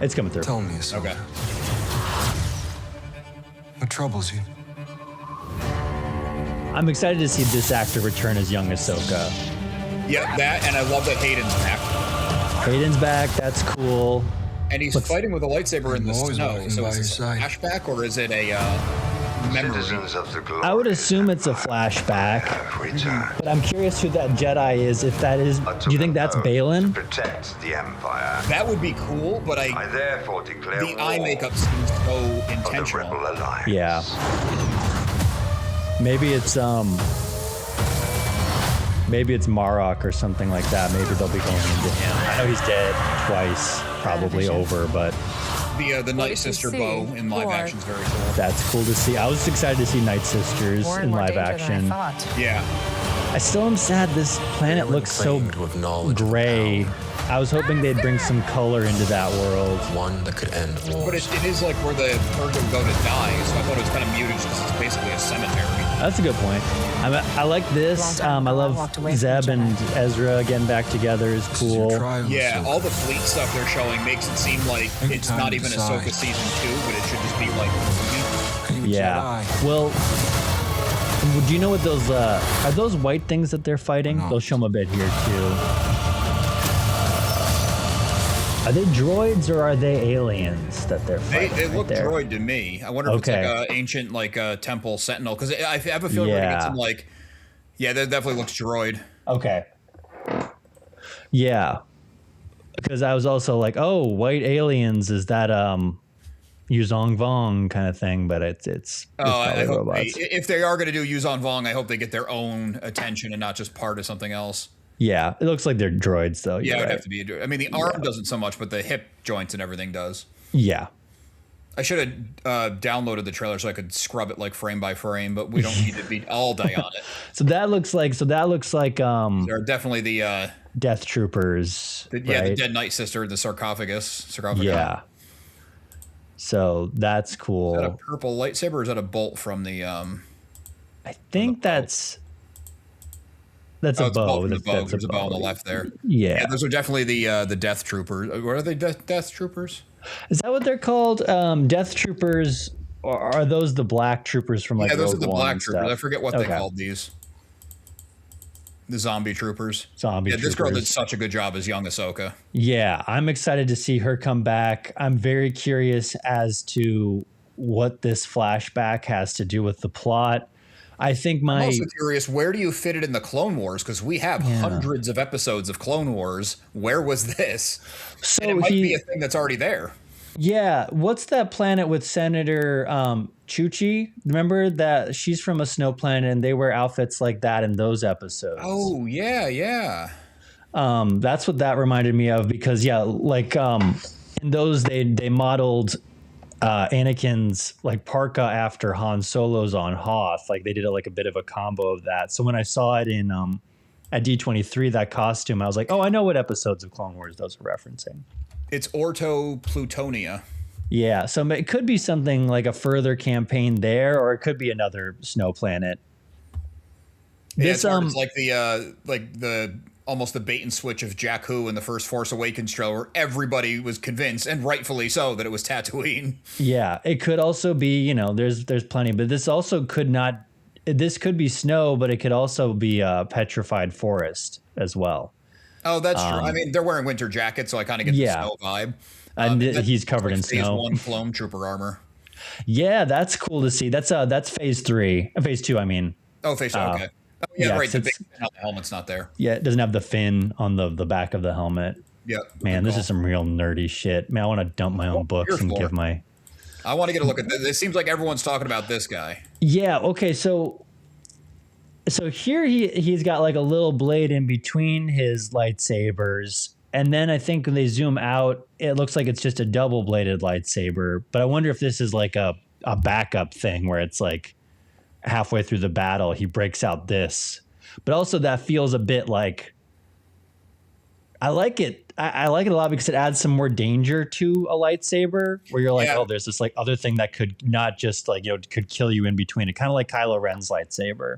It's coming through. Tell me, Ahsoka. Okay. What troubles you? I'm excited to see this actor return as young Ahsoka. Yeah, that, and I love that Hayden's back. Hayden's back. That's cool. And he's fighting with a lightsaber in the always snow. walking So by is your this a side. flashback or is it a memory? Citizens of the I would assume it's a flashback, but I'm curious who that Jedi is. If that is, do you think that's Balin? Protect the Empire. That would be cool, but I therefore declare the eye makeup seems so war on the intentional. Rebel Alliance. Yeah. Maybe it's Marok or something like that. Maybe they'll be going into him. I know he's dead twice, probably over, but The Night Sister bow in live action is very cool. that's cool to see. I was excited to see Night Sisters in live action. Yeah. I still am sad this planet looks so Claimed with knowledge of gray. power. I was hoping they'd bring some color into that world. One that could end war. But it is like where the Purge will go to die, so I thought it was kind of muted because it's basically a cemetery. That's a good point. I like this. I love Zeb and Ezra getting back together is cool. Yeah, all the fleet stuff they're showing makes it seem like it's not even Ahsoka season 2, but it should just be like a movie. Yeah. Well, do you know what those are? Those white things that they're fighting? They'll show them a bit here too. Are they droids or are they aliens that they're fighting? They look there? droid to me. I wonder if it's like an ancient temple sentinel, because I have a feeling we're gonna get some that definitely looks droid. Okay. Yeah. Because I was also like, oh, white aliens, is that Yuzong Vong kind of thing? But it's I hope robots. if they are gonna do Yuzon Vong, I hope they get their own attention and not just part of something else. Yeah, it looks like they're droids though. Yeah, it would right. have to be. I mean, the arm doesn't so much, but the hip joints and everything does. Yeah. I should have downloaded the trailer so I could scrub it like frame by frame, but we don't need to be all day on it. So that looks like They're definitely the Death Troopers. the dead Night Sister, the sarcophagus. Yeah. So that's cool. Is that a purple lightsaber or is that a bolt from the I think that's a bow. It's a bolt from the bow. That's There's a bow on the left there. Yeah. Those are definitely the Death Troopers. What are they? Death Troopers? Is that what they're called? Death Troopers, or are those the black troopers from like those are Rogue the One Black and Troopers. stuff? I forget what they called these. The Zombie Troopers. This girl did such a good job as young Ahsoka. Yeah, I'm excited to see her come back. I'm very curious as to what this flashback has to do with the plot. I think I'm also curious, where do you fit it in the Clone Wars? Because we have hundreds of episodes of Clone Wars. Where was this? So and it might be a thing that's already there. Yeah, what's that planet with Senator Chuchi? Remember that she's from a snow planet and they wear outfits like that in those episodes. Oh, yeah. That's what that reminded me of because in those they modeled Anakin's like parka after Han Solo's on Hoth. Like they did a bit of a combo of that. So when I saw it in at D23, that costume, I was like, oh, I know what episodes of Clone Wars those are referencing. It's Orto Plutonia. Yeah, so it could be something like a further campaign there, or it could be another snow planet. It's like the almost the bait and switch of Jakku in the first Force Awakens trailer, where everybody was convinced, and rightfully so, that it was Tatooine. Yeah, it could also be, there's plenty, but this also could not. This could be snow, but it could also be a petrified forest as well. Oh, that's true. I mean, they're wearing winter jackets, so I kind of get the snow vibe. And he's covered in phase snow. Phase 1 clone trooper armor. Yeah, that's cool to see. That's phase 3. Phase 2, I mean. Oh, phase 2, okay. Oh, yeah, right. The helmet's not there. Yeah, it doesn't have the fin on the back of the helmet. Yep. Man, this is some real nerdy shit. Man, I want to dump my own books and give my... I want to get a look at this. It seems like everyone's talking about this guy. Yeah, okay, so here he's got like a little blade in between his lightsabers, and then I think when they zoom out, it looks like it's just a double-bladed lightsaber. But I wonder if this is like a backup thing where it's like halfway through the battle he breaks out this. But also that feels a bit like I like it. I like it a lot because it adds some more danger to a lightsaber where you're like, oh, there's this like other thing that could not just like, could kill you in between it. Kind of like Kylo Ren's lightsaber.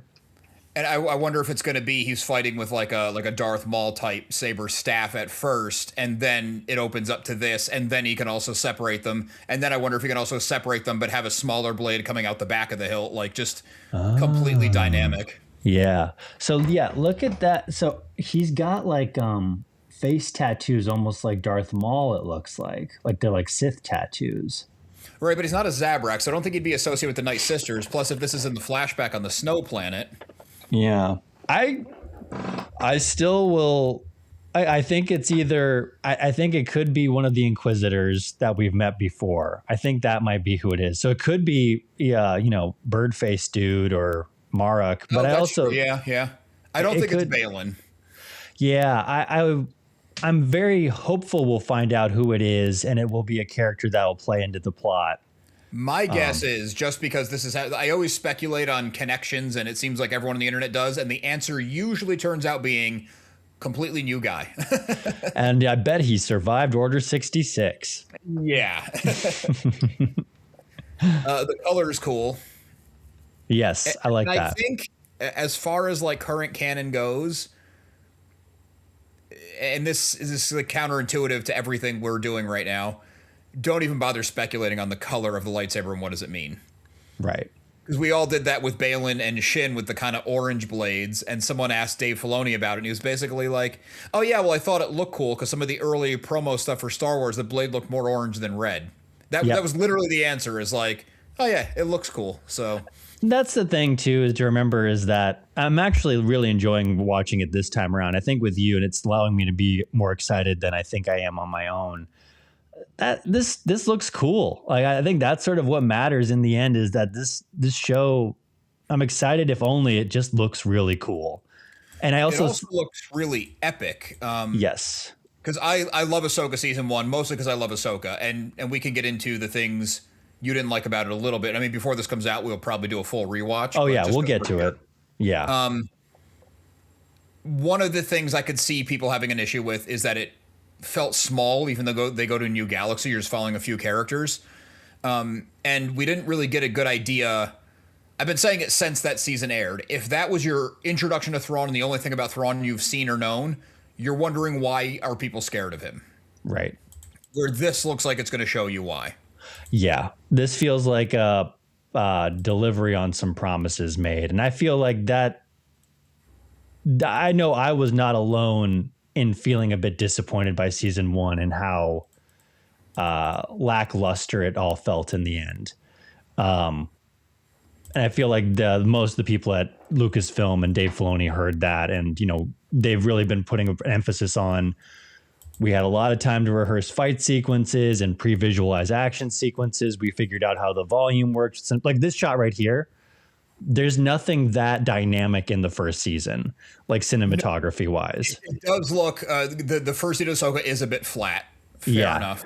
And I wonder if it's going to be he's fighting with like a Darth Maul type saber staff at first, and then it opens up to this, and then he can also separate them. And then I wonder if he can also separate them, but have a smaller blade coming out the back of the hilt, like just completely dynamic. Yeah. So yeah, look at that. So he's got like face tattoos, almost like Darth Maul. It looks like they're like Sith tattoos. Right, but he's not a Zabrak, so I don't think he'd be associated with the Night Sisters. Plus, if this is in the flashback on the snow planet. Yeah. I still will. I think it's either. I think it could be one of the Inquisitors that we've met before. I think that might be who it is. So it could be, bird face dude or Maruk. But I also, yeah. I don't think it's Balin. Yeah, I'm very hopeful we'll find out who it is, and it will be a character that will play into the plot. My guess is, just because this is how I always speculate on connections, and it seems like everyone on the internet does, and the answer usually turns out being completely new guy. And I bet he survived Order 66. Yeah. The color is cool. Yes, I like that. I think as far as like current canon goes, and this is like counterintuitive to everything we're doing right now, don't even bother speculating on the color of the lightsaber and what does it mean. Right. Because we all did that with Balin and Shin with the kind of orange blades, and someone asked Dave Filoni about it, and he was basically like, oh yeah, well I thought it looked cool because some of the early promo stuff for Star Wars, the blade looked more orange than red. That was literally the answer, is like, oh yeah, it looks cool. So that's the thing too, is to remember, is that I'm actually really enjoying watching it this time around. I think with you, and it's allowing me to be more excited than I think I am on my own. That this looks cool. Like, I think that's sort of what matters in the end, is that this show, I'm excited if only it just looks really cool. And it also looks really epic. Yes. Because I love Ahsoka season 1, mostly because I love Ahsoka, and we can get into the things you didn't like about it a little bit. I mean, before this comes out, we'll probably do a full rewatch. Oh yeah, we'll get to it. Yeah. One of the things I could see people having an issue with is that it felt small, even though they go to a new galaxy. You're just following a few characters. And we didn't really get a good idea. I've been saying it since that season aired. If that was your introduction to Thrawn and the only thing about Thrawn you've seen or known, you're wondering why are people scared of him. Right. Where this looks like it's going to show you why. Yeah. This feels like a delivery on some promises made. And I feel like that, I know I was not alone in feeling a bit disappointed by season 1 and how lackluster it all felt in the end. And I feel like most of the people at Lucasfilm and Dave Filoni heard that, and they've really been putting an emphasis on, we had a lot of time to rehearse fight sequences and pre-visualize action sequences. We figured out how the volume works. Like this shot right here, there's nothing that dynamic in the first season, like cinematography wise. It does look, the first season of Ahsoka is a bit flat. Fair enough.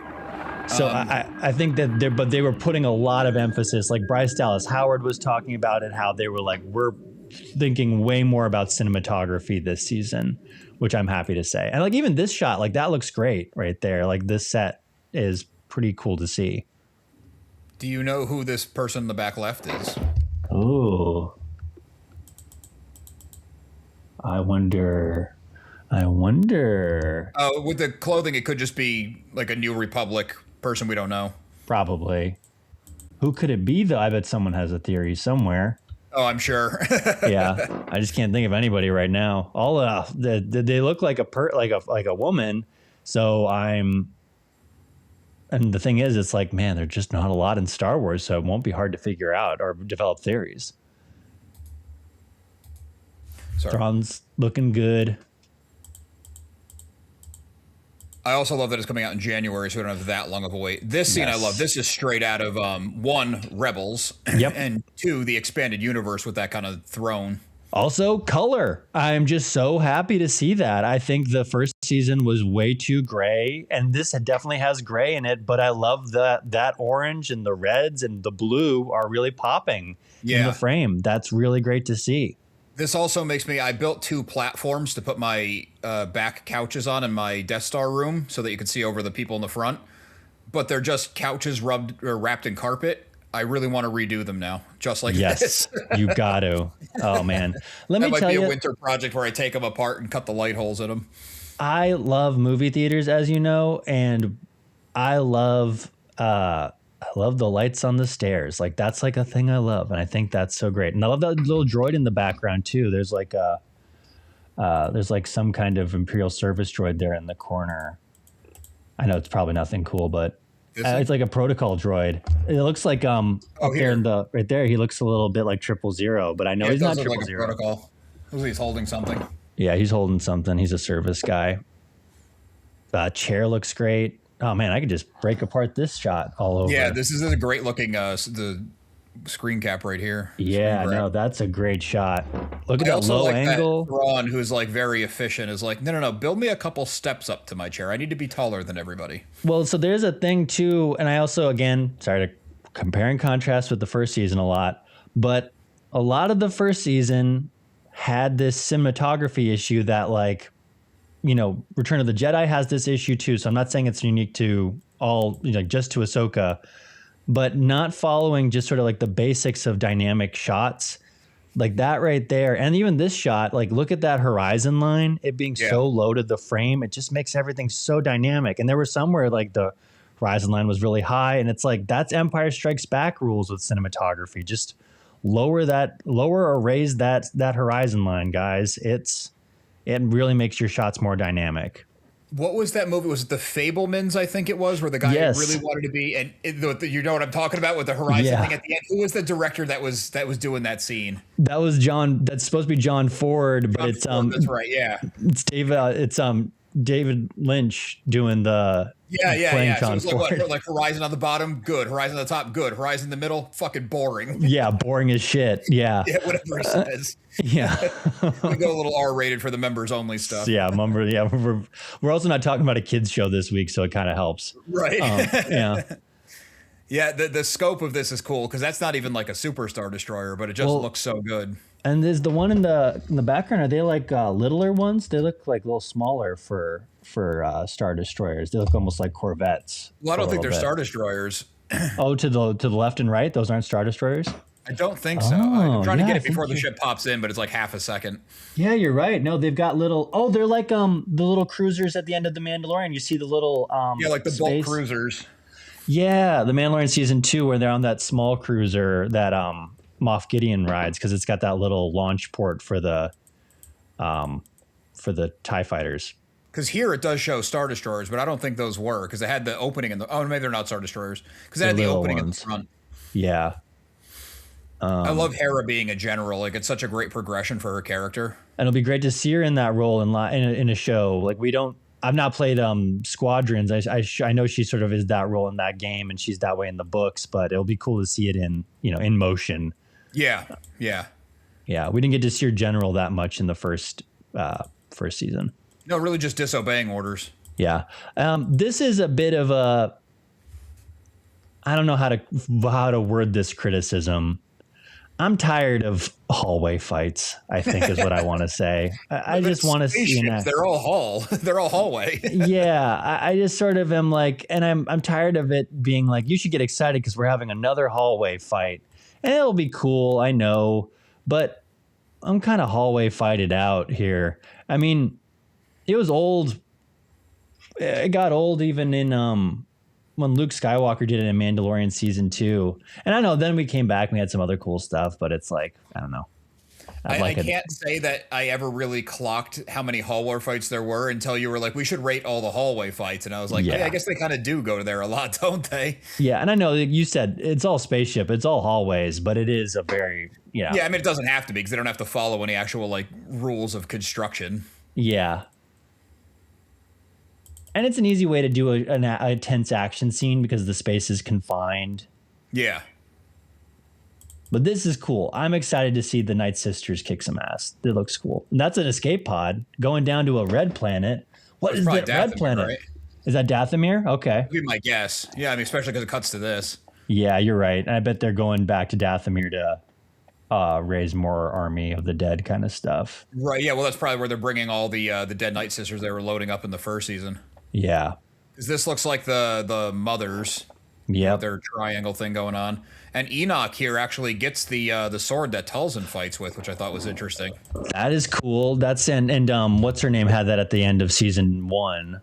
So I think that they were putting a lot of emphasis, like Bryce Dallas Howard was talking about it, how they were like, we're thinking way more about cinematography this season, which I'm happy to say. And like even this shot, like that looks great right there. Like this set is pretty cool to see. Do you know who this person in the back left is? Oh, I wonder. Oh, with the clothing, it could just be like a New Republic person we don't know. Probably. Who could it be though? I bet someone has a theory somewhere. Oh, I'm sure. Yeah, I just can't think of anybody right now. All they look like a woman. So and the thing is, it's like, man, there's just not a lot in Star Wars, so it won't be hard to figure out or develop theories. Thrawn's looking good. I also love that it's coming out in January, so we don't have that long of a wait. This scene I love. This is straight out of 1, Rebels, and 2, the expanded universe with that kind of throne. Also, color. I'm just so happy to see that. I think the first season was way too gray, and this definitely has gray in it, but I love that orange and the reds and the blue are really popping in the frame. That's really great to see. This also makes me, I built 2 platforms to put my back couches on in my Death Star room so that you can see over the people in the front, but they're just couches wrapped in carpet. I really want to redo them now, just like Yes, this. you got to. Oh man, let me That might tell be a you, winter project where I take them apart and cut the light holes in them. I love movie theaters, as you know, and I love the lights on the stairs. Like that's like a thing I love, and I think that's so great. And I love that little droid in the background too. There's like some kind of Imperial service droid there in the corner. I know it's probably nothing cool, but it's like a protocol droid. It looks like up there in the right there. He looks a little bit like 000, but I know he's not 000. Like a protocol. Looks like he's holding something. Yeah, he's holding something. He's a service guy. Chair looks great. Oh man, I could just break apart this shot all over. Yeah, this is a great looking the screen cap right here. Yeah, no, that's a great shot. Look at I that also low like angle. That Ron, who's like very efficient, is like, no, build me a couple steps up to my chair. I need to be taller than everybody. Well, so there's a thing too, and I also, again, sorry to compare and contrast with the first season a lot, but a lot of the first season had this cinematography issue that, like, you know, Return of the Jedi has this issue too. So I'm not saying it's unique to all, you know, just to Ahsoka, but not following just sort of like the basics of dynamic shots. Like that right there, and even this shot, like look at that horizon line, it being so low to the frame, it just makes everything so dynamic. And there were some where like the horizon line was really high, and it's like that's Empire Strikes Back rules with cinematography. Just lower or raise that horizon line, guys. It really makes your shots more dynamic. What was that movie? Was it The Fablemans? I think it was, where the guy really wanted to be, and you know what I'm talking about with the horizon thing at the end. Who was the director that was doing that scene? That was John. That's supposed to be John Ford, but it's That's right. Yeah, it's David Lynch doing the yeah. John So it was Ford. like horizon on the bottom, good. Horizon on the top, good. Horizon in the middle, fucking boring. Yeah, boring as shit. Yeah. Yeah, whatever he says. Yeah. We go a little R-rated for the members only stuff. Yeah, we're also not talking about a kids show this week, so it kind of helps. Right. Yeah. Yeah, the scope of this is cool because that's not even like a superstar destroyer, but it just looks so good. And there's the one in the background. Are they like littler ones? They look like a little smaller for star destroyers. They look almost like Corvettes. Well, I don't think they're star destroyers. Oh, to the left and right, those aren't star destroyers? I don't think so. I'm trying to get it before the ship pops in, but it's like half a second. Yeah, you're right. No, they've got little. Oh, they're like the little cruisers at the end of the Mandalorian. You see the little like the space bulk cruisers. Yeah, the Mandalorian season 2 where they're on that small cruiser that Moff Gideon rides because it's got that little launch port for the TIE fighters. Because here it does show star destroyers, but I don't think those were because they had the opening in the. Oh, maybe they're not star destroyers because they had the opening in the front. Yeah. I love Hera being a general. Like it's such a great progression for her character. And it'll be great to see her in that role in a show. Like I've not played Squadrons. I know she sort of is that role in that game, and she's that way in the books. But it'll be cool to see it in motion. Yeah. Yeah. We didn't get to see her general that much in the first season. No, really just disobeying orders. Yeah. This is a bit of a. I don't know how to word this criticism. I'm tired of hallway fights, I think is what I want to say. I just want to see they're all hallway. Yeah, I just sort of am like, and I'm tired of it being like, you should get excited because we're having another hallway fight. And it'll be cool, I know, but I'm kind of hallway fighted out here. I mean, it was old. It got old even in when Luke Skywalker did it in Mandalorian season 2. And I know then we came back and we had some other cool stuff, but it's like, I don't know. I can't say that I ever really clocked how many hallway fights there were until you were like, we should rate all the hallway fights. And I was like, yeah, I guess they kind of do go there a lot, don't they? Yeah. And I know you said it's all spaceship, it's all hallways, but it is a very, Yeah, I mean, it doesn't have to be because they don't have to follow any actual like rules of construction. Yeah. And it's an easy way to do a tense action scene because the space is confined. Yeah. But this is cool. I'm excited to see the Night Sisters kick some ass. It looks cool. And that's an escape pod going down to a red planet. What is that red planet? Right? Is that Dathomir? Okay. That'd be my guess. Yeah, I mean, especially because it cuts to this. Yeah, you're right. And I bet they're going back to Dathomir to raise more army of the dead kind of stuff. Right. Yeah. Well, that's probably where they're bringing all the dead Night Sisters they were loading up in the first season. Yeah. Because this looks like the mothers. Yep. Their triangle thing going on. And Enoch here actually gets the sword that Tulsin fights with, which I thought was interesting. That is cool. That's and what's her name had that at the end of season 1.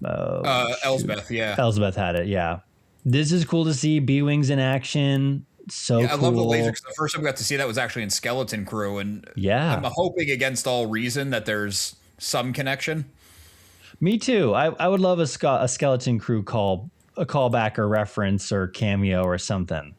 Elsbeth, yeah. Elsbeth had it, yeah. This is cool to see B-Wings in action. So yeah, I cool. love the laser. The first time we got to see that was actually in Skeleton Crew, and yeah, I'm hoping against all reason that there's some connection. Me too. I would love a Skeleton Crew a callback or reference or cameo or something.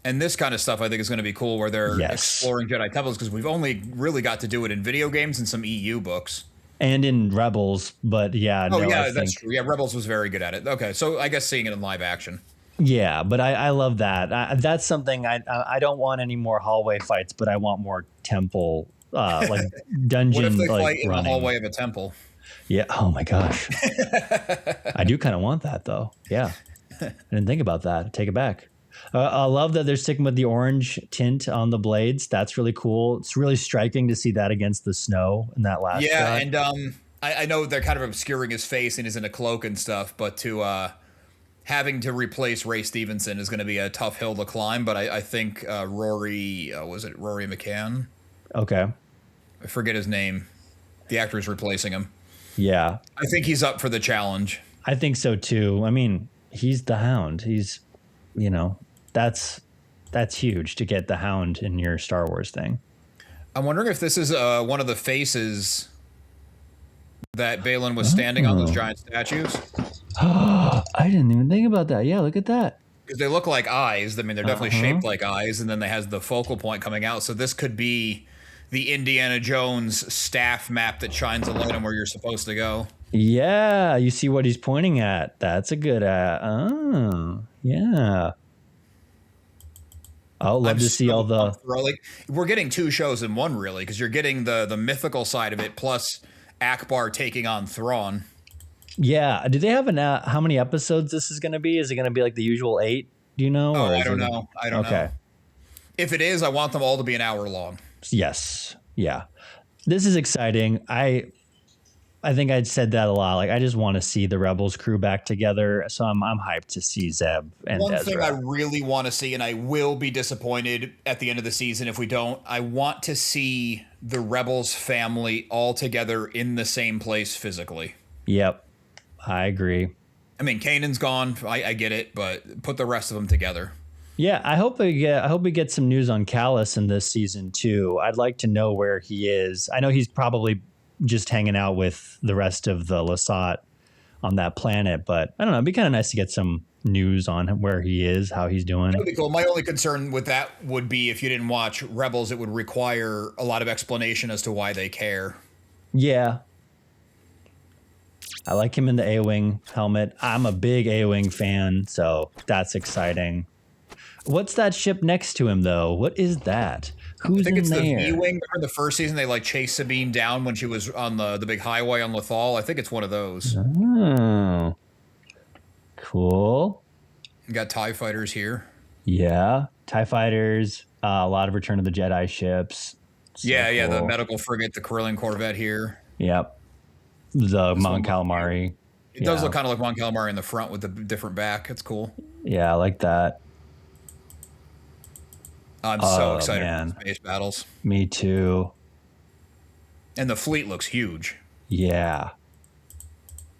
And this kind of stuff I think is going to be cool, where they're exploring Jedi temples, because we've only really got to do it in video games and some EU books. And in Rebels, but yeah. Oh, no, yeah, that's true. Yeah, Rebels was very good at it. Okay, so I guess seeing it in live action. Yeah, but I love that. That's something I don't want any more hallway fights, but I want more temple, like dungeon. What if they like, fight in running. the hallway of a temple? Yeah. Oh my gosh. I do kind of want that though. Yeah. I didn't think about that. Take it back. I love that they're sticking with the orange tint on the blades. That's really cool. It's really striking to see that against the snow in that last shot. And I know they're kind of obscuring his face and he's in a cloak and stuff, but having to replace Ray Stevenson is going to be a tough hill to climb. But I think Rory McCann? Okay. I forget his name. The actor is replacing him. Yeah. I think he's up for the challenge. I think so too. I mean, he's the Hound. He's, that's huge to get the Hound in your Star Wars thing. I'm wondering if this is one of the faces that Balin was standing on, those giant statues. I didn't even think about that. Yeah, look at that. Because they look like eyes. I mean, they're definitely shaped like eyes, and then they has the focal point coming out. So this could be the Indiana Jones staff map that shines a light on where you're supposed to go. Yeah, you see what he's pointing at. That's a good. Oh, yeah. I'll love to see all the. Like, we're getting 2 shows in one, really, because you're getting the mythical side of it, plus Akbar taking on Thrawn. Yeah. Do they have how many episodes this is going to be? Is it going to be like the usual 8? Do you know? Oh, I don't know. I don't know. If it is, I want them all to be an hour long. Yes. Yeah. This is exciting. I think I'd said that a lot. Like, I just want to see the Rebels crew back together. So I'm hyped to see Zeb and One Ezra. thing I really want to see, and I will be disappointed at the end of the season if we don't, I want to see the Rebels family all together in the same place physically. Yep. I agree. I mean, Kanan's gone. I get it, but put the rest of them together. Yeah, I hope we get some news on Callus in this season too. I'd like to know where he is. I know he's probably just hanging out with the rest of the Lasat on that planet, but I don't know. It'd be kind of nice to get some news on where he is, how he's doing. That would be cool. My only concern with that would be if you didn't watch Rebels, it would require a lot of explanation as to why they care. Yeah. I like him in the A-Wing helmet. I'm a big A-Wing fan, so that's exciting. What's that ship next to him, though? What is that? Who's I think it's in there? the V-Wing. Remember the first season they chased Sabine down when she was on the big highway on Lothal? I think it's one of those. Oh. Cool. You got TIE fighters here. Yeah. TIE fighters, a lot of Return of the Jedi ships. So yeah, cool. the medical frigate, the Corellian Corvette here. Yep. The Mon Calamari. It does look kind of like Mon Calamari in the front with the different back. It's cool. Yeah, I like that. I'm so excited for space battles. Me too. And the fleet looks huge. Yeah.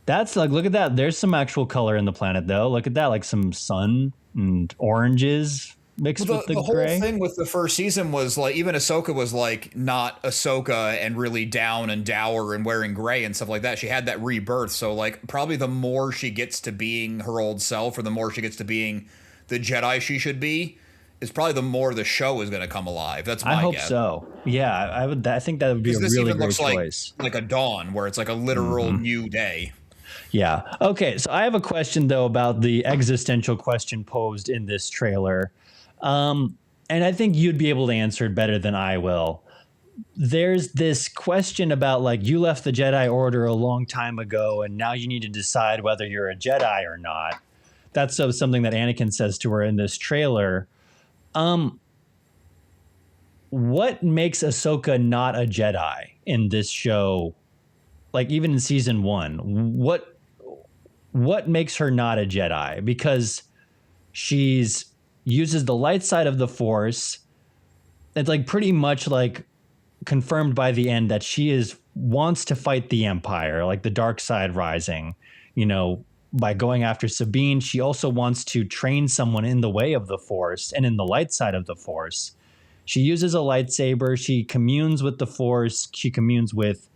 That's look at that. There's some actual color in the planet, though. Look at that, like some sun and oranges mixed with the whole gray. thing with the first season was even Ahsoka was not Ahsoka and really down and dour and wearing gray and stuff like that. She had that rebirth. So probably the more she gets to being her old self, or the more she gets to being the Jedi she should be, is probably the more the show is going to come alive. That's my guess. I hope so. Yeah, I think that would be a really great choice. Like a dawn, where it's like a literal new day. Yeah. Okay. So I have a question though about the existential question posed in this trailer. And I think you'd be able to answer it better than I will. There's this question about you left the Jedi Order a long time ago, and now you need to decide whether you're a Jedi or not. That's something that Anakin says to her in this trailer. What makes Ahsoka not a Jedi in this show? Even in season 1, what makes her not a Jedi? Because she's uses the light side of the Force. It's like pretty much like confirmed by the end that she wants to fight the Empire, like the dark side rising, by going after Sabine. She also wants to train someone in the way of the Force and in the light side of the Force. She uses a lightsaber. She communes with the Force. She communes with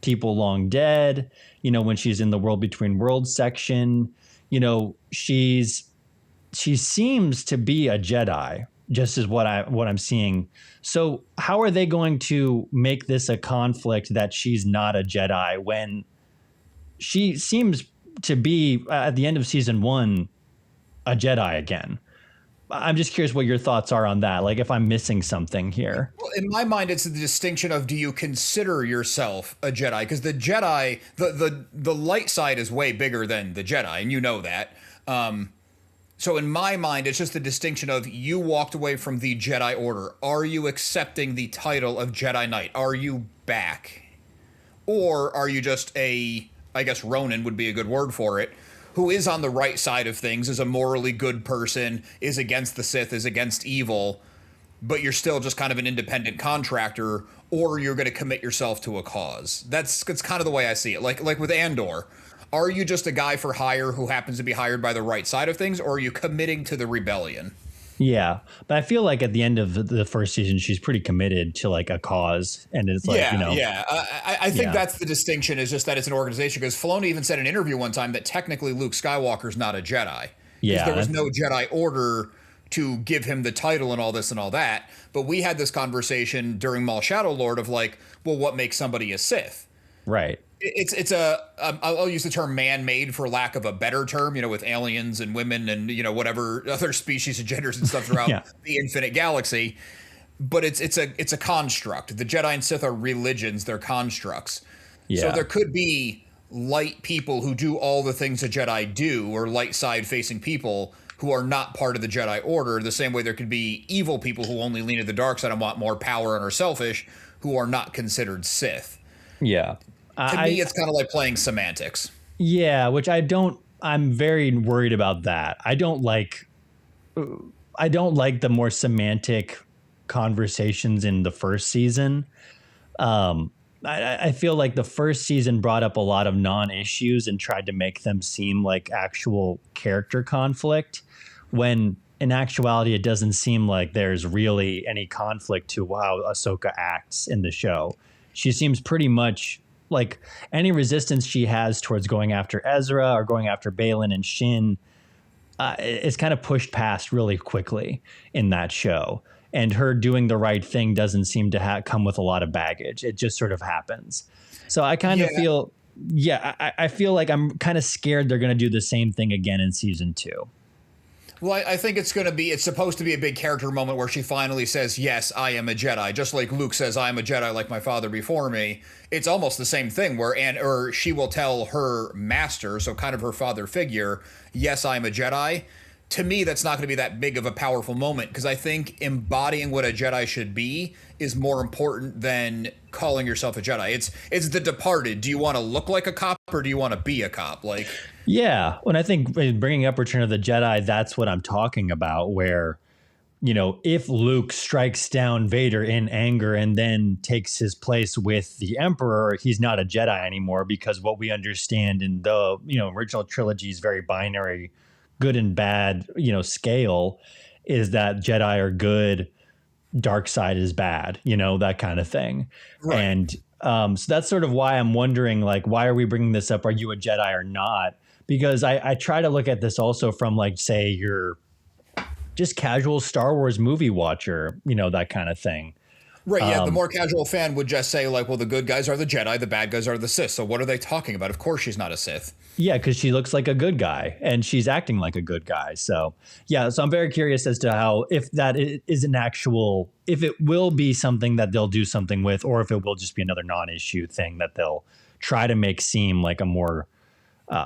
people long dead, when she's in the World Between Worlds section. She seems to be a Jedi, just as what I'm seeing. So how are they going to make this a conflict that she's not a Jedi when she seems to be, at the end of season 1, a Jedi again? I'm just curious what your thoughts are on that. Like if I'm missing something here. Well, in my mind, it's the distinction of, do you consider yourself a Jedi? Because the Jedi, the light side is way bigger than the Jedi, and you know that. So in my mind, it's just the distinction of, you walked away from the Jedi Order. Are you accepting the title of Jedi Knight? Are you back? Or are you just I guess Ronin would be a good word for it, who is on the right side of things, is a morally good person, is against the Sith, is against evil, but you're still just kind of an independent contractor, or you're going to commit yourself to a cause? That's kind of the way I see it. Like with Andor. Are you just a guy for hire who happens to be hired by the right side of things, or are you committing to the rebellion? Yeah, but I feel like at the end of the first season, she's pretty committed to like a cause, and it's like, I think that's the distinction, is just that it's an organization. Because Filoni even said in an interview one time that technically Luke Skywalker's not a Jedi. Yeah, there was no Jedi Order to give him the title and all this and all that. But we had this conversation during Maul Shadow Lord of like, well, what makes somebody a Sith? Right. I'll use the term man-made for lack of a better term, with aliens and women and, whatever other species and genders and stuff throughout the infinite galaxy. But it's a construct. The Jedi and Sith are religions. They're constructs. Yeah. So there could be light people who do all the things a Jedi do, or light side facing people who are not part of the Jedi Order. The same way there could be evil people who only lean to the dark side and want more power and are selfish, who are not considered Sith. Yeah. To me, it's kind of like playing semantics. Yeah, which I'm very worried about that. I don't like the more semantic conversations in the first season. I feel like the first season brought up a lot of non-issues and tried to make them seem like actual character conflict, when in actuality, it doesn't seem like there's really any conflict to how Ahsoka acts in the show. She seems pretty much like any resistance she has towards going after Ezra or going after Baylan and Shin is kind of pushed past really quickly in that show. And her doing the right thing doesn't seem to come with a lot of baggage. It just sort of happens. So I kind of feel, I feel like I'm kind of scared they're going to do the same thing again in season 2. Well, I think it's supposed to be a big character moment where she finally says, yes, I am a Jedi. Just like Luke says, I am a Jedi like my father before me. It's almost the same thing or she will tell her master, so kind of her father figure, yes, I am a Jedi. To me, that's not going to be that big of a powerful moment, because I think embodying what a Jedi should be is more important than calling yourself a Jedi. It's The Departed. Do you want to look like a cop, or do you want to be a cop? Like, yeah, when I think bringing up Return of the Jedi, that's what I'm talking about, where, if Luke strikes down Vader in anger and then takes his place with the Emperor, he's not a Jedi anymore, because what we understand in the, original trilogy is very binary, good and bad, scale, is that Jedi are good, dark side is bad, that kind of thing. Right. And so that's sort of why I'm wondering, like, why are we bringing this up? Are you a Jedi or not? Because I try to look at this also from, like, say, your just casual Star Wars movie watcher, that kind of thing. Right, yeah, the more casual fan would just say, like, well, the good guys are the Jedi, the bad guys are the Sith. So what are they talking about? Of course she's not a Sith. Yeah, because she looks like a good guy, and she's acting like a good guy. So, yeah, so I'm very curious as to how, if that is an actual, if it will be something that they'll do something with, or if it will just be another non-issue thing that they'll try to make seem like a more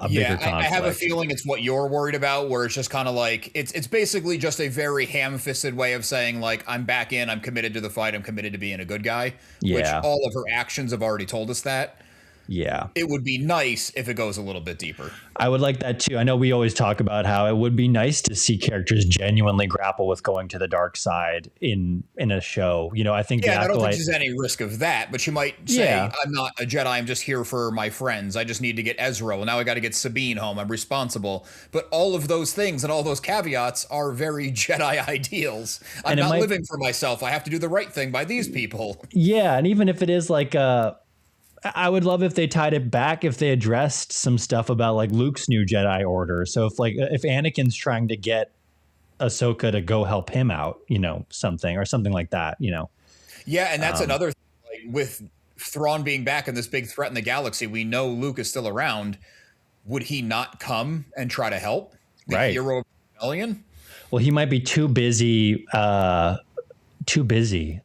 bigger conflict. I have a feeling it's what you're worried about, where it's just kind of like, it's basically just a very ham-fisted way of saying, like, I'm back in, I'm committed to the fight, I'm committed to being a good guy, which all of her actions have already told us that. Yeah. It would be nice if it goes a little bit deeper. I would like that too. I know we always talk about how it would be nice to see characters genuinely grapple with going to the dark side in a show. You know, I think Yeah, the and I don't think Acolyte, there's any risk of that, but you might say, Yeah. I'm not a Jedi, I'm just here for my friends. I just need to get Ezra. Well, now I got to get Sabine home. I'm responsible. But all of those things and all those caveats are very Jedi ideals. I'm not living for myself. I have to do the right thing by these people. Yeah, and even if it is like I would love if they tied it back, if they addressed some stuff about like Luke's new Jedi Order. So if Anakin's trying to get Ahsoka to go help him out, you know, something like that, you know. Yeah, and that's another thing. Like, with Thrawn being back and this big threat in the galaxy, we know Luke is still around. Would he not come and try to help the hero of the rebellion? Well, he might be too busy.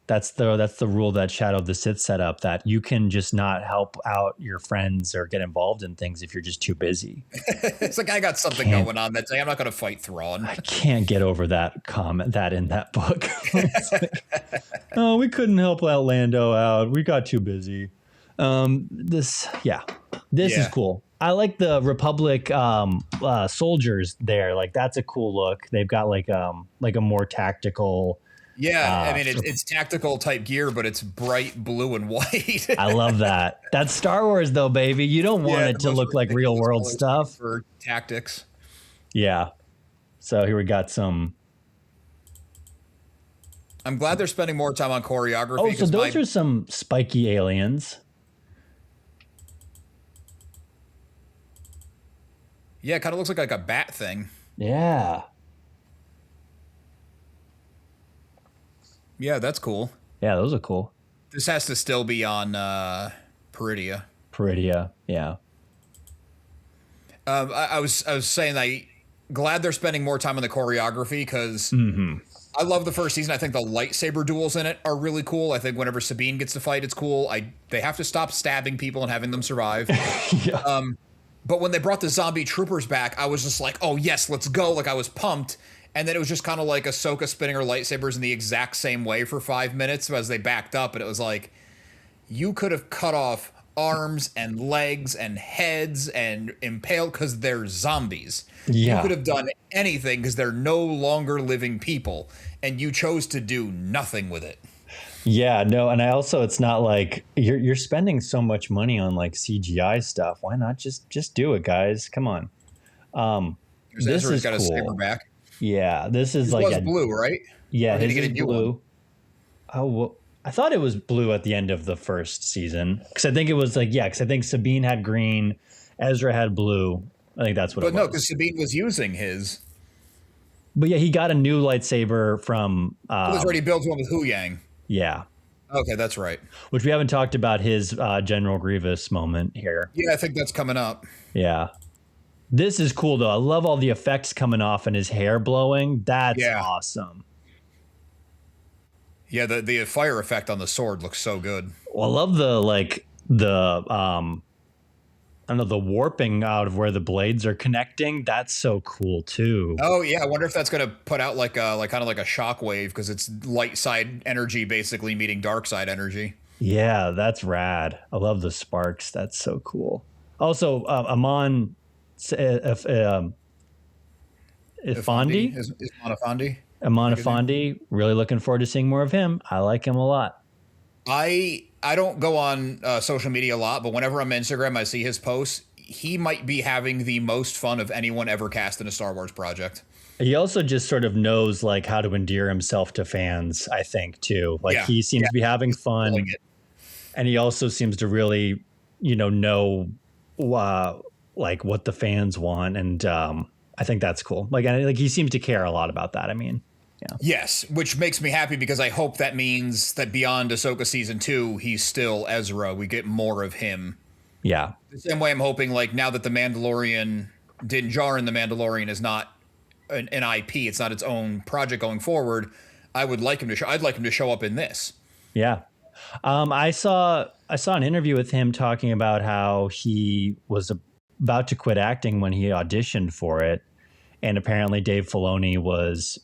That's the rule that Shadow of the Sith set up, that you can just not help out your friends or get involved in things if you're just too busy. It's like, I got something going on that day. I'm not going to fight Thrawn. I can't get over that comment that in that book. Oh, we couldn't help Lando out. We got too busy. This is cool. I like the Republic soldiers there. Like, that's a cool look. They've got like a more tactical. Yeah, I mean, it's tactical type gear, but it's bright blue and white. I love that. That's Star Wars, though, baby. You don't want it to look like real world stuff. For tactics. Yeah. So here we got some. I'm glad they're spending more time on choreography. Oh, so those are some spiky aliens. Yeah, it kind of looks like a bat thing. Yeah. Yeah, that's cool. Yeah, those are cool. This has to still be on Peridia. Peridia, yeah. I was saying that glad they're spending more time on the choreography, because I love the first season. I think the lightsaber duels in it are really cool. I think whenever Sabine gets to fight, it's cool. They have to stop stabbing people and having them survive. Yeah. But when they brought the zombie troopers back, I was just like, oh yes, let's go. Like, I was pumped. And then it was just kind of like Ahsoka spinning her lightsabers in the exact same way for 5 minutes as they backed up. And it was like, you could have cut off arms and legs and heads and impaled, because they're zombies. Yeah. You could have done anything because they're no longer living people. And you chose to do nothing with it. Yeah, no, and I also, it's not like you're spending so much money on like CGI stuff. Why not just do it, guys? Come on. This Ezra's is got cool. a saber back. Yeah, this is This like was blue, right? Yeah, or did his he get is a new blue. one? Oh, well, I thought it was blue at the end of the first season, because I think it was like, because I think Sabine had green, Ezra had blue. I think that's what it was. But no, because Sabine was using his. But yeah, he got a new lightsaber from. He was already built one with Hu Yang. Yeah. Okay, that's right. Which we haven't talked about his General Grievous moment here. Yeah, I think that's coming up. Yeah. This is cool, though. I love all the effects coming off and his hair blowing. That's awesome. Yeah, the fire effect on the sword looks so good. Well, I love I don't know, the warping out of where the blades are connecting. That's so cool too. Oh yeah, I wonder if that's gonna put out like kind of like a shockwave, because it's light side energy basically meeting dark side energy. Yeah, that's rad. I love the sparks. That's so cool. Also, Amon Ifandi. Is Monafandi? Amon Ifandi. Really looking forward to seeing more of him. I like him a lot. I don't go on social media a lot, but whenever I'm on Instagram, I see his posts. He might be having the most fun of anyone ever cast in a Star Wars project. He also just sort of knows like how to endear himself to fans, I think, too. Like he seems to be having fun, and he also seems to really, know like what the fans want, and I think that's cool. Like he seems to care a lot about that. I mean. Yeah. Yes, which makes me happy, because I hope that means that beyond Ahsoka season 2, he's still Ezra. We get more of him. Yeah. The same way I'm hoping, like, now that the Mandalorian, Din Djarin the Mandalorian is not an IP, it's not its own project going forward. I'd like him to show up in this. Yeah. I saw an interview with him talking about how he was about to quit acting when he auditioned for it, and apparently Dave Filoni was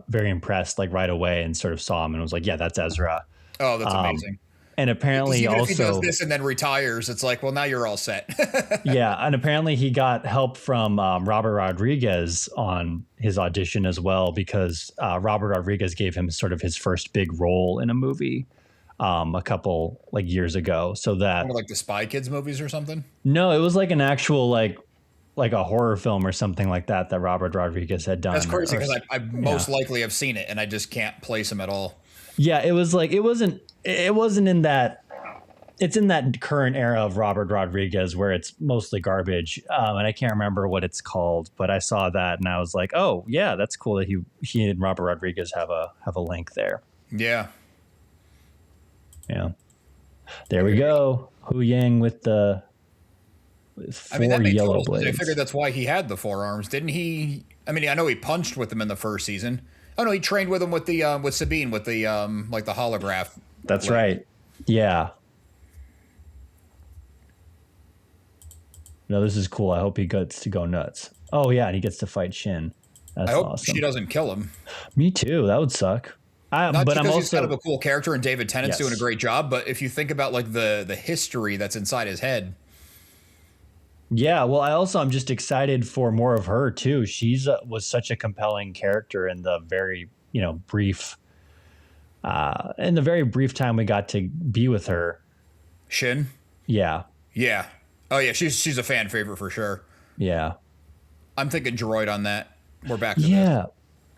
very impressed like right away and sort of saw him and was like, yeah, that's Ezra. Oh, that's amazing. And apparently Even also, if he does this and then retires, it's like, well, now you're all set. yeah, and apparently he got help from Robert Rodriguez on his audition as well, because Robert Rodriguez gave him sort of his first big role in a movie a couple like years ago. So that One of like the Spy Kids movies or something. no, it was like an actual like a horror film or something like that that Robert Rodriguez had done. That's crazy or- because I most likely have seen it and I just can't place him at all. Yeah, it was like it wasn't in that. It's in that current era of Robert Rodriguez where it's mostly garbage, and I can't remember what it's called. But I saw that and I was like, oh yeah, that's cool that he and Robert Rodriguez have a link there. Yeah. Yeah, there we go. Hu Yang with the four that made yellow total sense. blades. I figured that's why he had the forearms, didn't he? I mean, I know he punched with them in the first season. Oh no, he trained with him with the with Sabine with the like the holograph. That's blade. right. Yeah. No, this is cool. I hope he gets to go nuts. Oh yeah, and he gets to fight Shin. That's I hope awesome. she doesn't kill him. Me too. That would suck. Not But because I'm he's also kind of a cool character and David Tennant's Yes. doing a great job, but if you think about like the history that's inside his head. yeah. Well, I'm just excited for more of her too. She's was such a compelling character in the very brief time we got to be with her. Shin? Yeah. Yeah. Oh yeah, she's a fan favorite for sure. Yeah. I'm thinking droid on that. We're back to Yeah.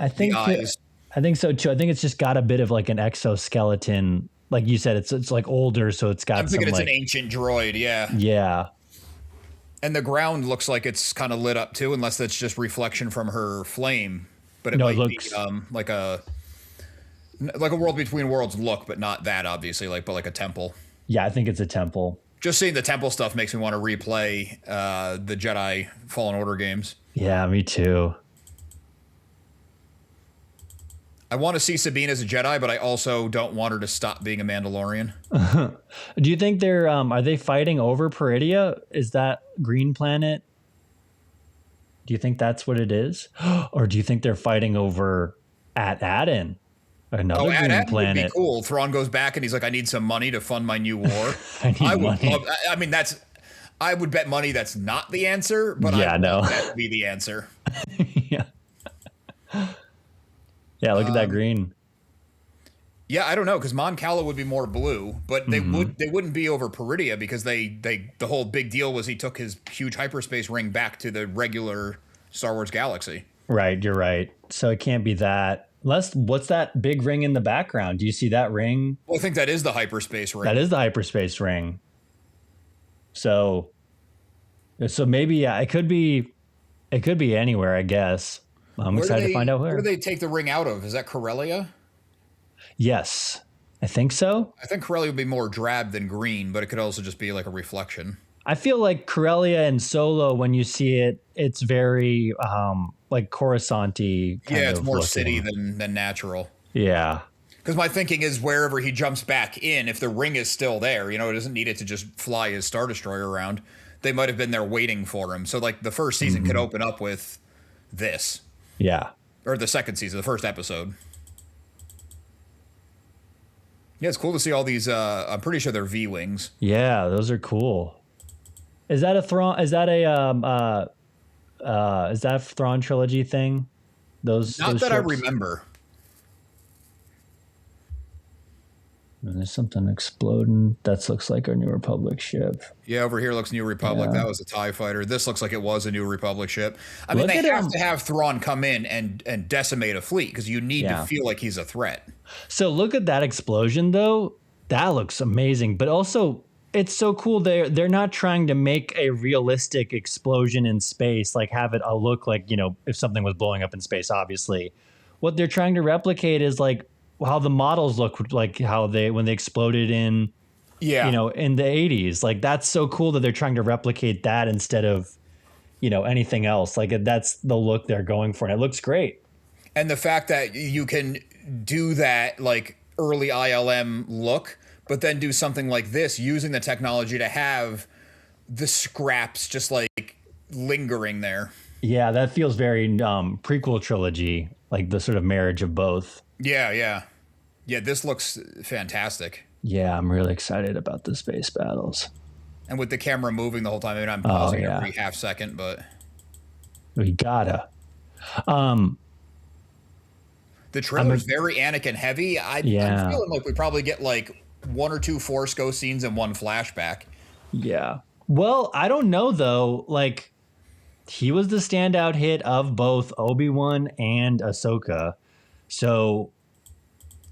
I think eyes. I think so too. I think it's just got a bit of like an exoskeleton. Like you said, it's like older, so it's got I'm thinking some it's like an ancient droid, yeah. yeah. And the ground looks like it's kind of lit up too, unless that's just reflection from her flame. But it No, might it looks- be like a World Between Worlds look, but not that obviously, but like a temple. Yeah, I think it's a temple. Just seeing the temple stuff makes me want to replay the Jedi Fallen Order games. Yeah, me too. I want to see Sabine as a Jedi, but I also don't want her to stop being a Mandalorian. Do you think they're are they fighting over Peridia? Is that Green Planet? Do you think that's what it is? Or do you think they're fighting over at Aden? Another green Ad planet. would be cool. Thrawn goes back and he's like, I need some money to fund my new war. I need would money. love, I mean, I would bet money that's not the answer, but Yeah, I no. want that to be the answer. Yeah. Yeah, look at that green. Yeah, I don't know, because Mon Cala would be more blue, but they Mm-hmm. wouldn't be over Peridia because the whole big deal was he took his huge hyperspace ring back to the regular Star Wars galaxy. Right, you're right. So it can't be that. What's that big ring in the background? Do you see that ring? Well, I think that is the hyperspace ring. That is the hyperspace ring. So maybe yeah, it could be anywhere, I guess. I'm excited to find out Where where. do they take the ring out of? Is that Corellia? Yes, I think so. I think Corellia would be more drab than green, but it could also just be like a reflection. I feel like Corellia and Solo, when you see it, it's very like Coruscant-y kind Yeah, it's of more looking. city than natural. Yeah. Because my thinking is wherever he jumps back in, if the ring is still there, it doesn't need it to just fly his Star Destroyer around. They might have been there waiting for him. So like the first season could open up with this. Yeah. Or the second season, the first episode. Yeah, it's cool to see all these. I'm pretty sure they're V-Wings. Yeah, those are cool. Is that a Thrawn? Is that a Thrawn trilogy thing? Those Not those that I ships? remember. And there's something exploding. That looks like a New Republic ship. Yeah, over here looks New Republic. Yeah. That was a TIE fighter. This looks like it was a New Republic ship. I mean, Look they at have him. to have Thrawn come in and decimate a fleet because you need Yeah. to feel like he's a threat. So look at that explosion, though. That looks amazing. But also, it's so cool. They're not trying to make a realistic explosion in space, like have it look like if something was blowing up in space. Obviously, what they're trying to replicate is like how the models look like when they exploded in Yeah. in the 80s. Like that's so cool that they're trying to replicate that instead of anything else. Like that's the look they're going for, and it looks great. And the fact that you can do that like early ILM look, but then do something like this using the technology to have the scraps just like lingering there. Yeah, that feels very prequel trilogy, like the sort of marriage of both. Yeah. This looks fantastic. Yeah, I'm really excited about the space battles. And with the camera moving the whole time, I mean, I'm pausing every half second, but we gotta. The trailer's very Anakin heavy. I'm feeling like we probably get like 1 or 2 Force Ghost scenes and 1 flashback. Yeah. Well, I don't know though. Like, he was the standout hit of both Obi-Wan and Ahsoka. So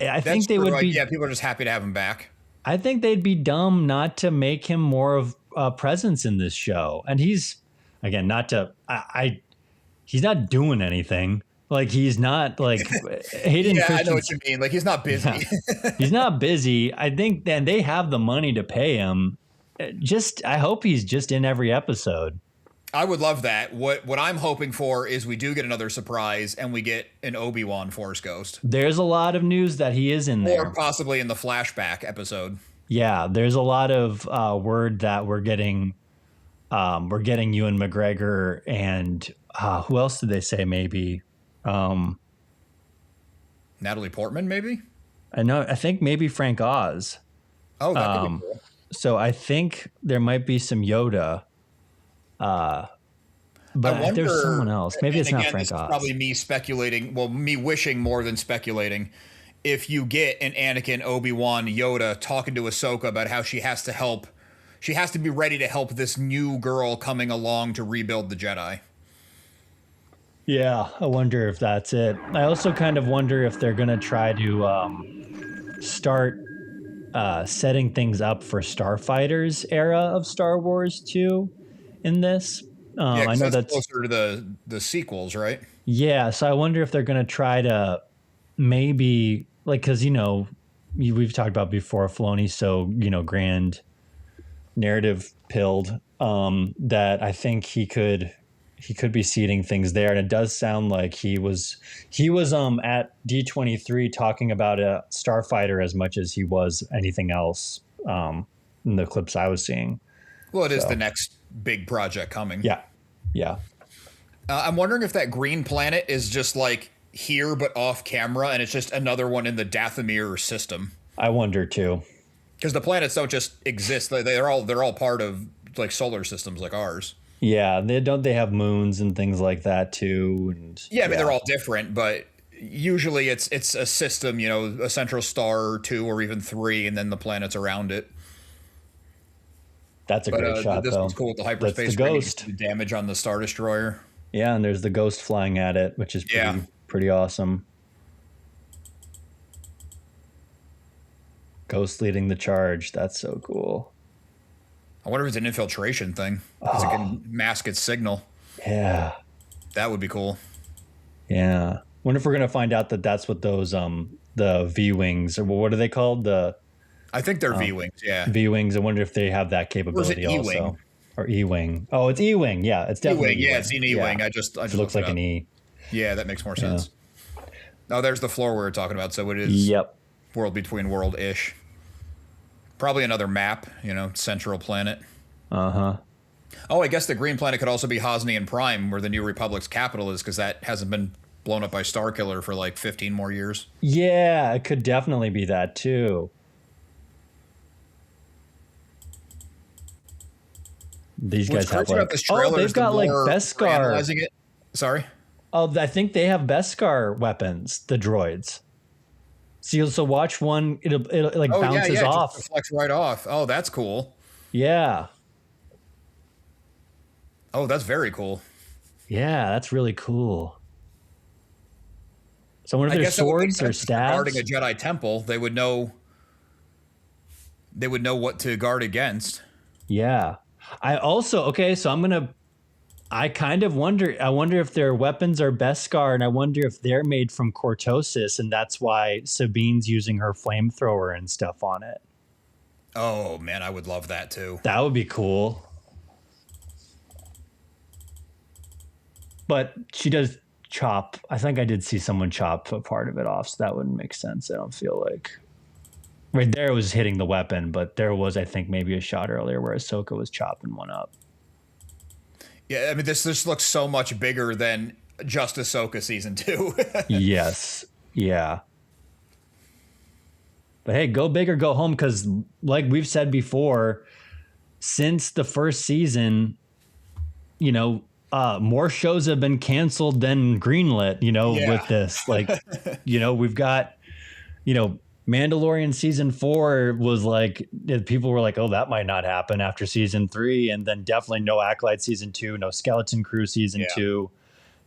I think they would be. Yeah, people are just happy to have him back. I think they'd be dumb not to make him more of a presence in this show. And he's, again, not to. He's not doing anything. Like, he's not like Hayden Christensen. I know what you mean. Like, he's not busy. Yeah. He's not busy. I think then they have the money to pay him. I hope he's just in every episode. I would love that. What I'm hoping for is we do get another surprise and we get an Obi-Wan Force Ghost. There's a lot of news that he is in there. Or possibly in the flashback episode. Yeah, there's a lot of word that we're getting Ewan McGregor and who else did they say maybe? Natalie Portman, maybe? I think maybe Frank Oz. Oh, that could be cool. So I think there might be some Yoda. But there's someone else. Maybe it's not Frank Oz. Probably me speculating. Well, me wishing more than speculating. If you get an Anakin, Obi-Wan, Yoda talking to Ahsoka about how she has to help, she has to be ready to help this new girl coming along to rebuild the Jedi. Yeah, I wonder if that's it. I also kind of wonder if they're going to try to start setting things up for Starfighter's era of Star Wars too in this. I know that's closer to the sequels, right? Yeah, so I wonder if they're going to try to maybe, like, because, we've talked about before, Filoni's so, grand narrative pilled that I think he could be seeding things there. And it does sound like he was at D23 talking about a Starfighter as much as he was anything else in the clips I was seeing. Well, it is the next big project coming. Yeah. I'm wondering if that green planet is just like here but off camera, and it's just another one in the Dathomir system. I wonder too, because the planets don't just exist; they're all part of like solar systems like ours. Yeah, they have moons and things like that too, and I mean they're all different, but usually it's a system, a central star or 2 or even 3, and then the planets around it. That's a great shot, this though. one's cool with the hyperspace ghost. The damage on the Star Destroyer. Yeah, and there's the ghost flying at it, which is pretty awesome. Ghost leading the charge. That's so cool. I wonder if it's an infiltration thing, because it can mask its signal. Yeah. That would be cool. Yeah. Wonder if we're going to find out that that's what those, the V-Wings, or what are they called? I think they're V-Wings, yeah. V-Wings. I wonder if they have that capability also. Or E-Wing. Oh, it's E-Wing. Yeah, it's definitely E-Wing. Yeah, it's an E-Wing. Yeah. I just it looks like an E. Yeah, that makes more sense. Oh, there's the floor we were talking about. So it is world between world-ish. Probably another map, central planet. Uh-huh. Oh, I guess the green planet could also be Hosnian Prime, where the New Republic's capital is, because that hasn't been blown up by Starkiller for like 15 more years. Yeah, it could definitely be that too. These guys have like, they've got like Beskar. Sorry. Oh, I think they have Beskar weapons, the droids. So watch one, it like bounces off. Just reflects right off. Oh, that's cool. Yeah. Oh, that's very cool. Yeah, that's really cool. So I wonder if there's swords or staves. Guarding a Jedi temple, they would know what to guard against. Yeah. I kind of wonder if their weapons are Beskar, and I wonder if they're made from cortosis, and that's why Sabine's using her flamethrower and stuff on it. Oh, man, I would love that too. That would be cool. But she does chop. I think I did see someone chop a part of it off, so that wouldn't make sense. I don't feel like. Right there it was hitting the weapon, but there was, I think, maybe a shot earlier where Ahsoka was chopping one up. Yeah, I mean, this looks so much bigger than just Ahsoka season 2. Yes. Yeah. But hey, go big or go home, because like we've said before, since the first season, more shows have been canceled than greenlit, with this. Like, we've got, Mandalorian season 4 was like, people were like, oh, that might not happen after season 3. And then definitely no Acolyte season 2, no Skeleton Crew season 2.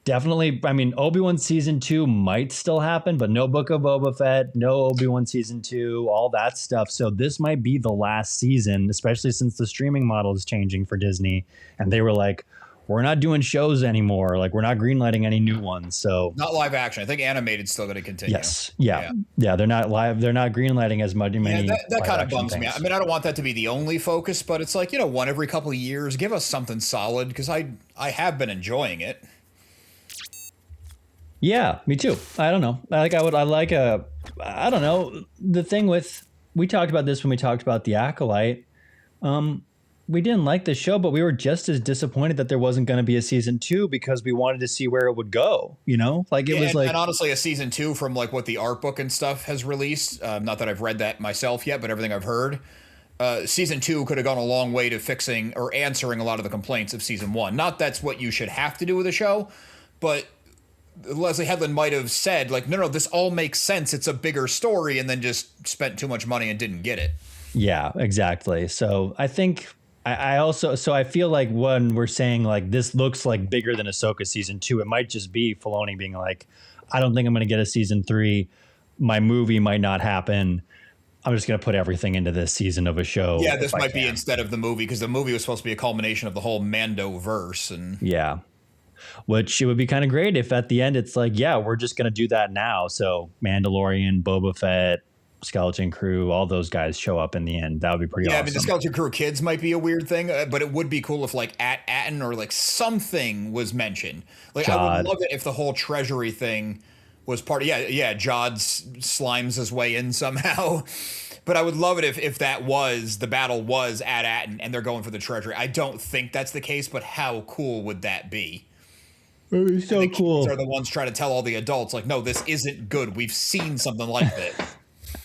Definitely, I mean, Obi-Wan season 2 might still happen, but no Book of Boba Fett, no Obi-Wan season 2, all that stuff. So this might be the last season, especially since the streaming model is changing for Disney. And they were like, we're not doing shows anymore. Like, we're not greenlighting any new ones. So not live action. I think animated's still going to continue. Yes. Yeah. They're not live. They're not greenlighting as many. That kind of bums me out. I mean, I don't want that to be the only focus, but it's like, one every couple of years, give us something solid, because I have been enjoying it. Yeah, me too. I don't know. I don't know. The thing with, we talked about this when we talked about The Acolyte. We didn't like the show, but we were just as disappointed that there wasn't going to be a season 2, because we wanted to see where it would go, like it was like, and honestly, a season 2 from like what the art book and stuff has released. Not that I've read that myself yet, but everything I've heard, season 2 could have gone a long way to fixing or answering a lot of the complaints of season 1. Not that's what you should have to do with a show, but Leslie Headland might have said, like, no, this all makes sense. It's a bigger story, and then just spent too much money and didn't get it. Yeah, exactly. So I think I feel like when we're saying like this looks like bigger than Ahsoka season 2, it might just be Filoni being like, I don't think I'm going to get a season 3. My movie might not happen. I'm just going to put everything into this season of a show. Yeah, this might be instead of the movie, because the movie was supposed to be a culmination of the whole Mando verse. And yeah. Which it would be kind of great if at the end it's like, yeah, we're just going to do that now. So Mandalorian, Boba Fett, Skeleton Crew, all those guys show up in the end. That would be pretty awesome. I mean, the Skeleton Crew kids might be a weird thing, but it would be cool if like Atten or like something was mentioned. Like Jod. I would love it if the whole treasury thing was part of, Jod slimes his way in somehow. But I would love it if that was, the battle was at Atten and they're going for the treasury. I don't think that's the case, but how cool would that be? It would be so cool. Kids are the ones trying to tell all the adults, like, no, this isn't good. We've seen something like this.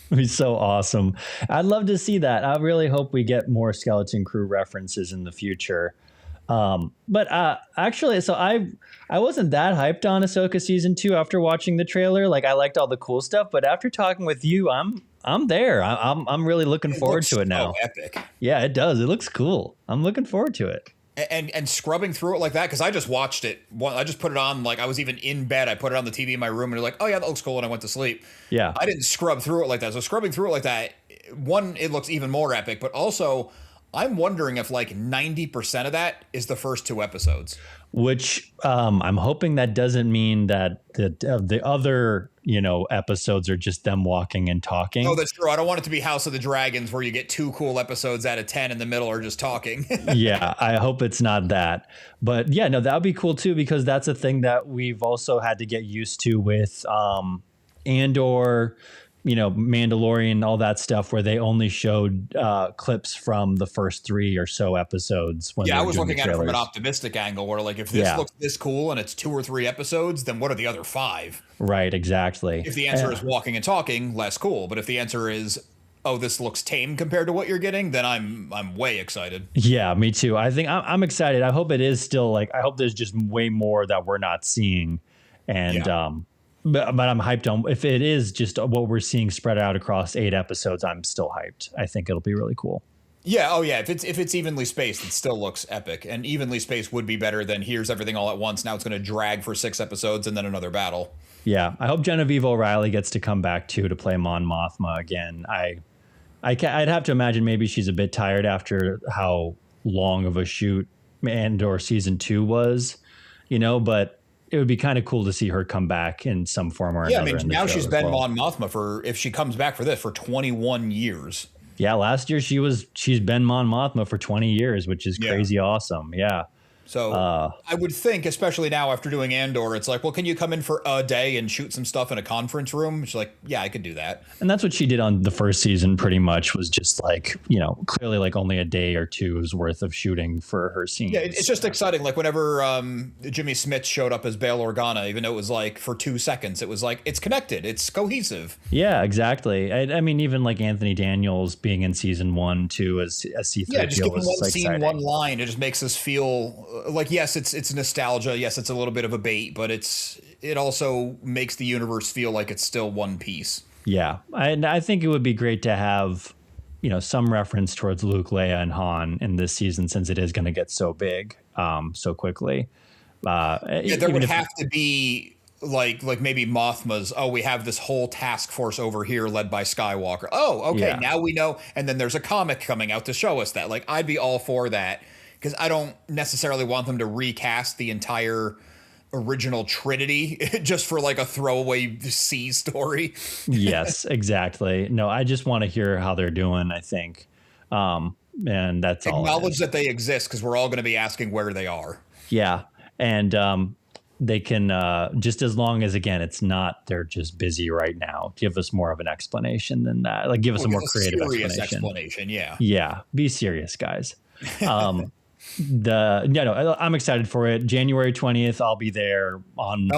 It'd be so awesome. I'd love to see that. I really hope we get more Skeleton Crew references in the future. But actually, so I wasn't that hyped on Ahsoka season 2 after watching the trailer. Like, I liked all the cool stuff, but after talking with you, I'm there. I'm really looking forward to it now. Epic. Yeah, it does. It looks cool. I'm looking forward to it. And scrubbing through it like that, because I just watched it. I just put it on, like I was even in bed. I put it on the TV in my room, and they're like, oh yeah, that looks cool, and I went to sleep. Yeah. I didn't scrub through it like that. So scrubbing through it like that, one, it looks even more epic, but also I'm wondering if like 90% of that is the first 2 episodes. Which I'm hoping that doesn't mean that the other, episodes are just them walking and talking. Oh, that's true. I don't want it to be House of the Dragons where you get 2 cool episodes out of 10 in the middle are just talking. Yeah, I hope it's not that. But yeah, no, that would be cool too, because that's a thing that we've also had to get used to with Andor, Mandalorian, all that stuff, where they only showed clips from the first 3 or so episodes. When I was looking at it from an optimistic angle where, like, if this looks this cool and it's 2 or 3 episodes, then what are the other 5? Right, exactly. If the answer is walking and talking, less cool. But if the answer is, oh, this looks tame compared to what you're getting, then I'm way excited. Yeah, me too. I think I'm excited. I hope it is still like, I hope there's just way more that we're not seeing. And, But I'm hyped on, if it is just what we're seeing spread out across 8 episodes, I'm still hyped. I think it'll be really cool. Yeah. Oh yeah. If it's evenly spaced, it still looks epic, and evenly spaced would be better than here's everything all at once. Now it's going to drag for 6 episodes and then another battle. Yeah. I hope Genevieve O'Reilly gets to come back too, to play Mon Mothma again. I'd have to imagine maybe she's a bit tired after how long of a shoot Andor season 2 was, but it would be kind of cool to see her come back in some form or another. Yeah, I mean, now she's been Mon Mothma if she comes back for this, for 21 years. Yeah, last year she's been Mon Mothma for 20 years, which is crazy awesome. Yeah. So I would think, especially now after doing Andor, it's like, well, can you come in for a day and shoot some stuff in a conference room? She's like, yeah, I could do that. And that's what she did on the first season, pretty much, was just like, clearly like only a day or two's worth of shooting for her scenes. Yeah, it's just exciting. Like whenever Jimmy Smits showed up as Bail Organa, even though it was like for 2 seconds, it was like, it's connected, it's cohesive. Yeah, exactly. I mean, even like Anthony Daniels being in season 1 too as C3PO. Yeah, just giving one scene, exciting. one line, it just makes us feel like, yes, it's nostalgia. Yes, it's a little bit of a bait, but it also makes the universe feel like it's still one piece. Yeah, I think it would be great to have, some reference towards Luke, Leia, and Han in this season, since it is going to get so big so quickly. Yeah, there would have to be like maybe Mothma's, we have this whole task force over here led by Skywalker. Oh, okay, Yeah. now we know. And then there's a comic coming out to show us that. Like, I'd be all for that, because I don't necessarily want them to recast the entire original trilogy just for like a throwaway C story. Yes, exactly. No, I just want to hear how they're doing, I think. And that's all. Acknowledge that they exist, because we're all going to be asking where they are. Yeah. And they can, just as long as, again, it's not they're just busy right now, give us more of an explanation than that. Like, give us a more creative explanation. Yeah. Yeah. Be serious, guys. I'm excited for it. January 20th, I'll be there on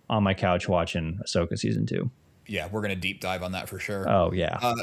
my couch watching Ahsoka season 2. Yeah, we're going to deep dive on that for sure. Oh, yeah.